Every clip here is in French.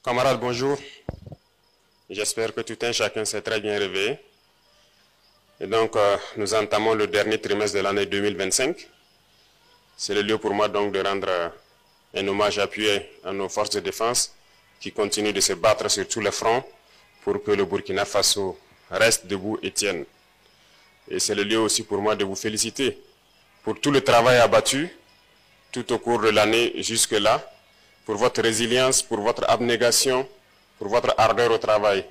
Camarades, bonjour. J'espère que tout un chacun s'est très bien réveillé. Et donc, nous entamons le dernier trimestre de l'année 2025. C'est le lieu pour moi donc de rendre un hommage appuyé à nos forces de défense qui continuent de se battre sur tous les fronts pour que le Burkina Faso reste debout et tienne. Et c'est le lieu aussi pour moi de vous féliciter pour tout le travail abattu tout au cours de l'année jusque-là, pour votre résilience, pour votre abnégation, pour votre ardeur au travail.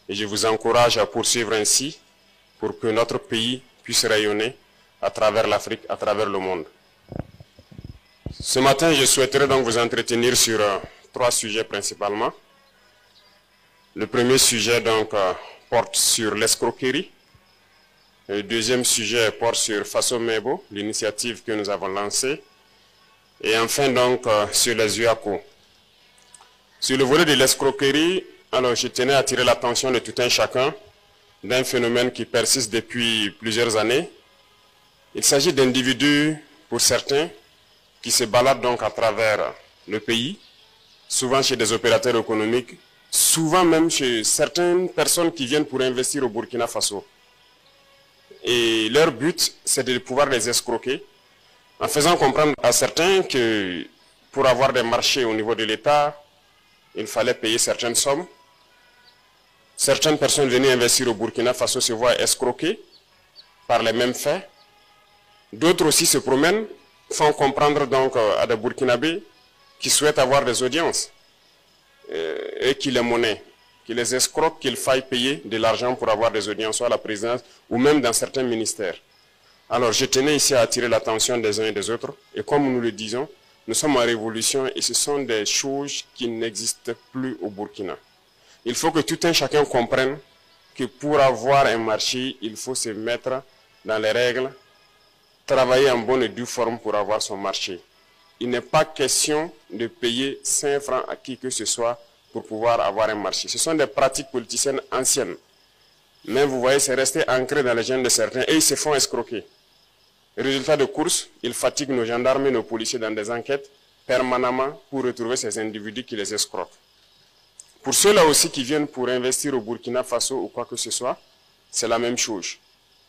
Et je vous encourage à poursuivre ainsi pour que notre pays puisse rayonner à travers l'Afrique, à travers le monde. Ce matin, je souhaiterais donc vous entretenir sur trois sujets principalement. Le premier sujet donc porte sur l'escroquerie. Le deuxième sujet porte sur Faso Mebo, l'initiative que nous avons lancée. Et enfin donc sur les UACO. Sur le volet de l'escroquerie, alors je tenais à attirer l'attention de tout un chacun d'un phénomène qui persiste depuis plusieurs années. Il s'agit d'individus, pour certains, qui se baladent donc à travers le pays, souvent chez des opérateurs économiques, souvent même chez certaines personnes qui viennent pour investir au Burkina Faso. Et leur but, c'est de pouvoir les escroquer, en faisant comprendre à certains que pour avoir des marchés au niveau de l'État, il fallait payer certaines sommes. Certaines personnes venues investir au Burkina Faso se voient escroquées par les mêmes faits. D'autres aussi se promènent, font comprendre donc à des Burkinabés qui souhaitent avoir des audiences et qui les monnaient, qui les escroquent, qu'il faille payer de l'argent pour avoir des audiences, soit à la présidence ou même dans certains ministères. Alors je tenais ici à attirer l'attention des uns et des autres, et comme nous le disons, nous sommes en révolution et ce sont des choses qui n'existent plus au Burkina. Il faut que tout un chacun comprenne que pour avoir un marché, il faut se mettre dans les règles, travailler en bonne et due forme pour avoir son marché. Il n'est pas question de payer 5 francs à qui que ce soit pour pouvoir avoir un marché. Ce sont des pratiques politiciennes anciennes. Mais vous voyez, c'est resté ancré dans les gènes de certains et ils se font escroquer. Résultat de course, ils fatiguent nos gendarmes et nos policiers dans des enquêtes permanemment pour retrouver ces individus qui les escroquent. Pour ceux-là aussi qui viennent pour investir au Burkina Faso ou quoi que ce soit, c'est la même chose.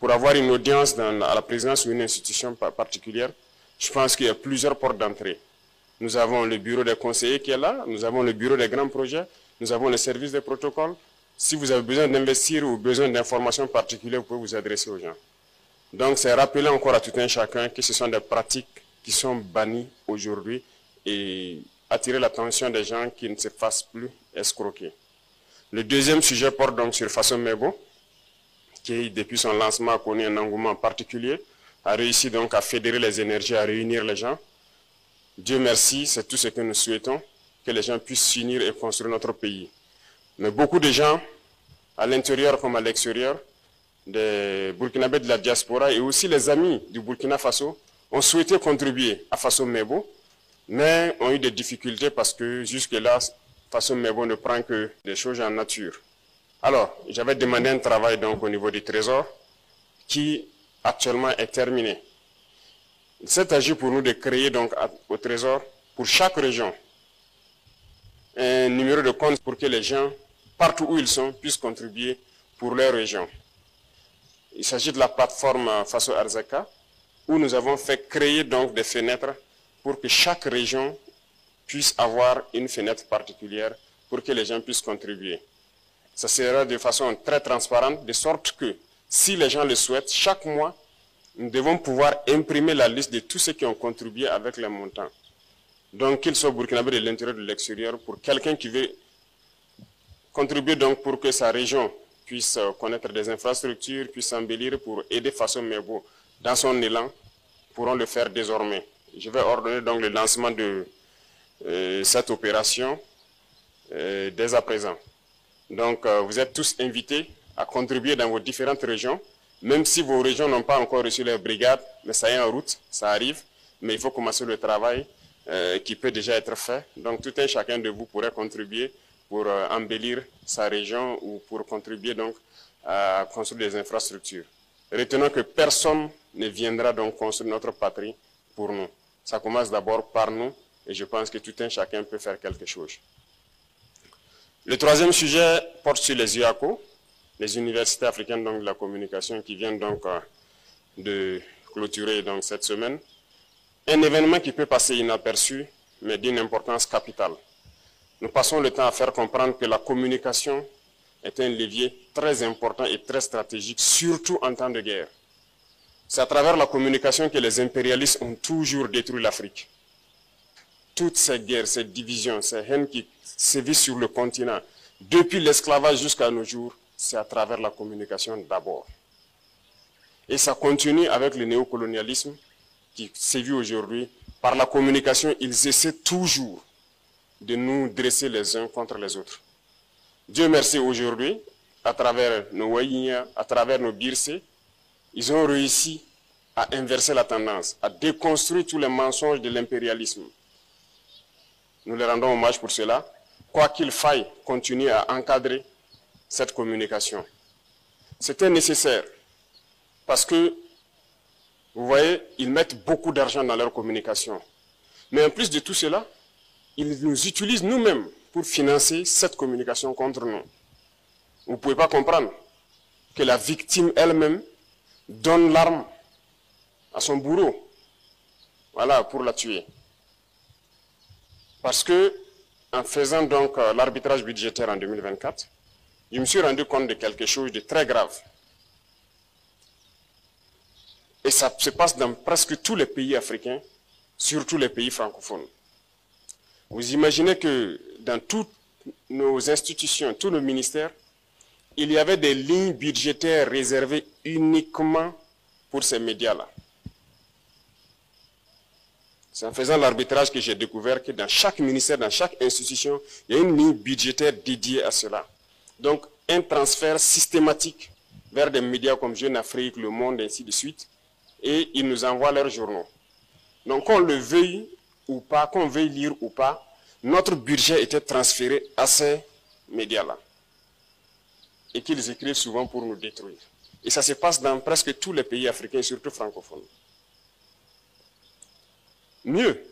Pour avoir une audience à la présidence ou une institution particulière, je pense qu'il y a plusieurs portes d'entrée. Nous avons le bureau des conseillers qui est là, nous avons le bureau des grands projets, nous avons le service des protocoles. Si vous avez besoin d'investir ou besoin d'informations particulières, vous pouvez vous adresser aux gens. Donc c'est rappeler encore à tout un chacun que ce sont des pratiques qui sont bannies aujourd'hui et attirer l'attention des gens qui ne se fassent plus escroquer. Le deuxième sujet porte donc sur Faso Mebo, qui depuis son lancement a connu un engouement particulier, a réussi donc à fédérer les énergies, à réunir les gens. Dieu merci, c'est tout ce que nous souhaitons, que les gens puissent s'unir et construire notre pays. Mais beaucoup de gens, à l'intérieur comme à l'extérieur, des Burkinabés de la diaspora et aussi les amis du Burkina Faso ont souhaité contribuer à Faso Mebo, mais ont eu des difficultés parce que jusque-là, Faso Mebo ne prend que des choses en nature. Alors, j'avais demandé un travail donc au niveau du Trésor qui actuellement est terminé. Il s'est agi pour nous de créer donc au Trésor, pour chaque région, un numéro de compte pour que les gens, partout où ils sont, puissent contribuer pour leur région. Il s'agit de la plateforme Faso Arzaka, où nous avons fait créer donc des fenêtres pour que chaque région puisse avoir une fenêtre particulière pour que les gens puissent contribuer. Ça sera de façon très transparente, de sorte que si les gens le souhaitent, chaque mois, nous devons pouvoir imprimer la liste de tous ceux qui ont contribué avec les montants. Donc, qu'ils soient burkinabés de l'intérieur ou de l'extérieur, pour quelqu'un qui veut contribuer donc pour que sa région puisse connaître des infrastructures, puisse s'embellir pour aider Faso Mebo dans son élan, pourront le faire désormais. Je vais ordonner donc le lancement de cette opération dès à présent. Donc vous êtes tous invités à contribuer dans vos différentes régions, même si vos régions n'ont pas encore reçu leur brigade, mais ça est en route, ça arrive, mais il faut commencer le travail qui peut déjà être fait. Donc tout un chacun de vous pourrait contribuer pour embellir sa région ou pour contribuer donc à construire des infrastructures. Retenons que personne ne viendra donc construire notre patrie pour nous. Ça commence d'abord par nous et je pense que tout un chacun peut faire quelque chose. Le troisième sujet porte sur les UACO, les universités africaines donc, de la communication qui viennent donc de clôturer donc, cette semaine. Un événement qui peut passer inaperçu, mais d'une importance capitale. Nous passons le temps à faire comprendre que la communication est un levier très important et très stratégique, surtout en temps de guerre. C'est à travers la communication que les impérialistes ont toujours détruit l'Afrique. Toutes ces guerres, ces divisions, ces haines qui sévissent sur le continent, depuis l'esclavage jusqu'à nos jours, c'est à travers la communication d'abord. Et ça continue avec le néocolonialisme qui sévit aujourd'hui. Par la communication, ils essaient toujours de nous dresser les uns contre les autres. Dieu merci aujourd'hui, à travers nos Waïnia, à travers nos Birsé, ils ont réussi à inverser la tendance, à déconstruire tous les mensonges de l'impérialisme. Nous les rendons hommage pour cela, quoi qu'il faille continuer à encadrer cette communication. C'était nécessaire, parce que, vous voyez, ils mettent beaucoup d'argent dans leur communication. Mais en plus de tout cela, ils nous utilisent nous-mêmes pour financer cette communication contre nous. Vous ne pouvez pas comprendre que la victime elle-même donne l'arme à son bourreau, voilà, pour la tuer. Parce que, en faisant donc l'arbitrage budgétaire en 2024, je me suis rendu compte de quelque chose de très grave. Et ça se passe dans presque tous les pays africains, surtout les pays francophones. Vous imaginez que dans toutes nos institutions, tous nos ministères, il y avait des lignes budgétaires réservées uniquement pour ces médias-là. C'est en faisant l'arbitrage que j'ai découvert que dans chaque ministère, dans chaque institution, il y a une ligne budgétaire dédiée à cela. Donc, un transfert systématique vers des médias comme Jeune Afrique, Le Monde, et ainsi de suite, et ils nous envoient leurs journaux. Donc, qu'on le veuille ou pas, qu'on veuille lire ou pas, notre budget était transféré à ces médias-là. Et qu'ils écrivent souvent pour nous détruire. Et ça se passe dans presque tous les pays africains, surtout francophones. Mieux,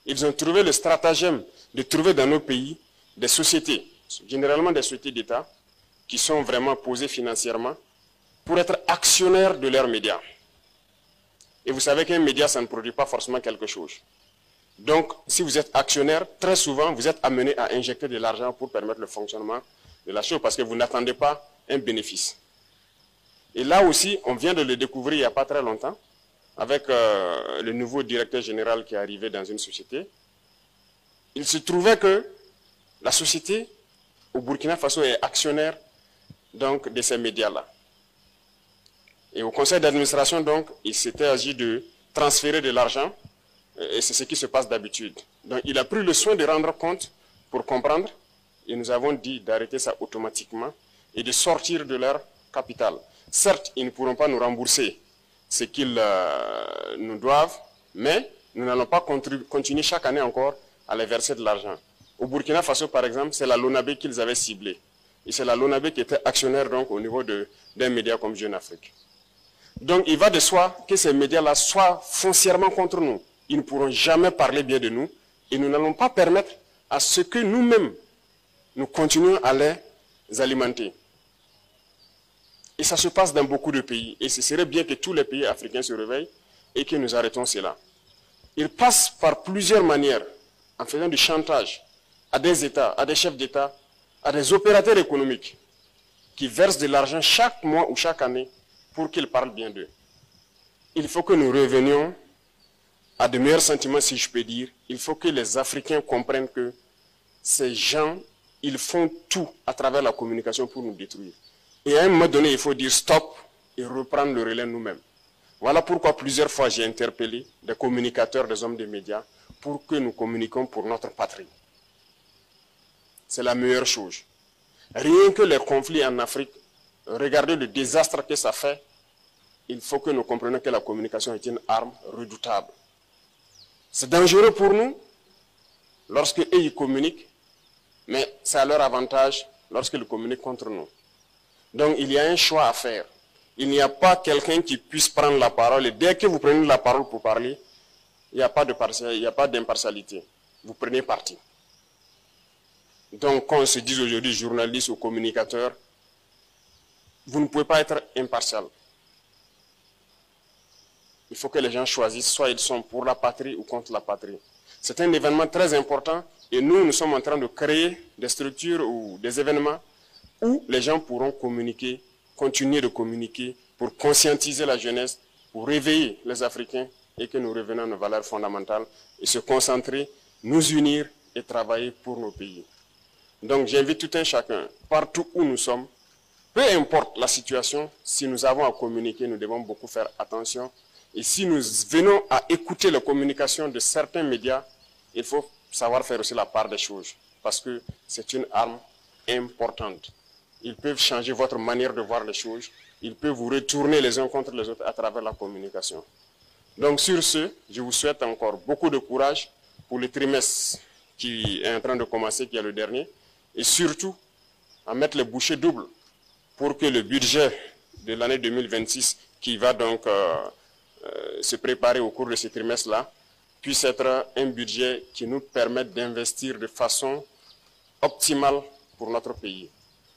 ils ont trouvé le stratagème de trouver dans nos pays des sociétés, généralement des sociétés d'État, qui sont vraiment posées financièrement, pour être actionnaires de leurs médias. Et vous savez qu'un média, ça ne produit pas forcément quelque chose. Donc, si vous êtes actionnaire, très souvent, vous êtes amené à injecter de l'argent pour permettre le fonctionnement de la chose, parce que vous n'attendez pas un bénéfice. Et là aussi, on vient de le découvrir il n'y a pas très longtemps, avec le nouveau directeur général qui est arrivé dans une société. Il se trouvait que la société, au Burkina Faso, est actionnaire donc, de ces médias-là. Et au conseil d'administration, donc, il s'était agi de transférer de l'argent, et c'est ce qui se passe d'habitude. Donc, il a pris le soin de rendre compte pour comprendre, et nous avons dit d'arrêter ça automatiquement et de sortir de leur capital. Certes, ils ne pourront pas nous rembourser ce qu'ils nous doivent, mais nous n'allons pas continuer chaque année encore à les verser de l'argent. Au Burkina Faso, par exemple, c'est la LONABE qu'ils avaient ciblée. Et c'est la LONABE qui était actionnaire donc, au niveau d'un média comme Jeune Afrique. Donc il va de soi que ces médias-là soient foncièrement contre nous. Ils ne pourront jamais parler bien de nous et nous n'allons pas permettre à ce que nous-mêmes, nous continuons à les alimenter. Et ça se passe dans beaucoup de pays. Et ce serait bien que tous les pays africains se réveillent et que nous arrêtons cela. Ils passent par plusieurs manières, en faisant du chantage à des États, à des chefs d'État, à des opérateurs économiques qui versent de l'argent chaque mois ou chaque année pour qu'ils parlent bien d'eux. Il faut que nous revenions à de meilleurs sentiments, si je peux dire. Il faut que les Africains comprennent que ces gens, ils font tout à travers la communication pour nous détruire. Et à un moment donné, il faut dire stop et reprendre le relais nous-mêmes. Voilà pourquoi plusieurs fois j'ai interpellé des communicateurs, des hommes des médias, pour que nous communiquions pour notre patrie. C'est la meilleure chose. Rien que les conflits en Afrique, regardez le désastre que ça fait, il faut que nous comprenions que la communication est une arme redoutable. C'est dangereux pour nous lorsque eux ils communiquent, mais c'est à leur avantage lorsqu'ils communiquent contre nous. Donc il y a un choix à faire. Il n'y a pas quelqu'un qui puisse prendre la parole et dès que vous prenez la parole pour parler, il n'y a pas d'impartialité. Vous prenez parti. Donc, quand on se dit aujourd'hui journaliste ou communicateur, vous ne pouvez pas être impartial. Il faut que les gens choisissent, soit ils sont pour la patrie ou contre la patrie. C'est un événement très important et nous sommes en train de créer des structures ou des événements où les gens pourront communiquer, continuer de communiquer pour conscientiser la jeunesse, pour réveiller les Africains et que nous revenons à nos valeurs fondamentales et se concentrer, nous unir et travailler pour nos pays. Donc j'invite tout un chacun, partout où nous sommes, peu importe la situation, si nous avons à communiquer, nous devons beaucoup faire attention. Et si nous venons à écouter la communication de certains médias, il faut savoir faire aussi la part des choses, parce que c'est une arme importante. Ils peuvent changer votre manière de voir les choses, ils peuvent vous retourner les uns contre les autres à travers la communication. Donc sur ce, je vous souhaite encore beaucoup de courage pour le trimestre qui est en train de commencer, qui est le dernier, et surtout à mettre les bouchées doubles pour que le budget de l'année 2026, qui va donc se préparer au cours de ce trimestre-là, puisse être un budget qui nous permette d'investir de façon optimale pour notre pays.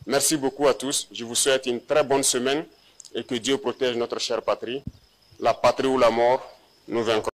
Merci beaucoup à tous. Je vous souhaite une très bonne semaine et que Dieu protège notre chère patrie. La patrie ou la mort, nous vaincrons.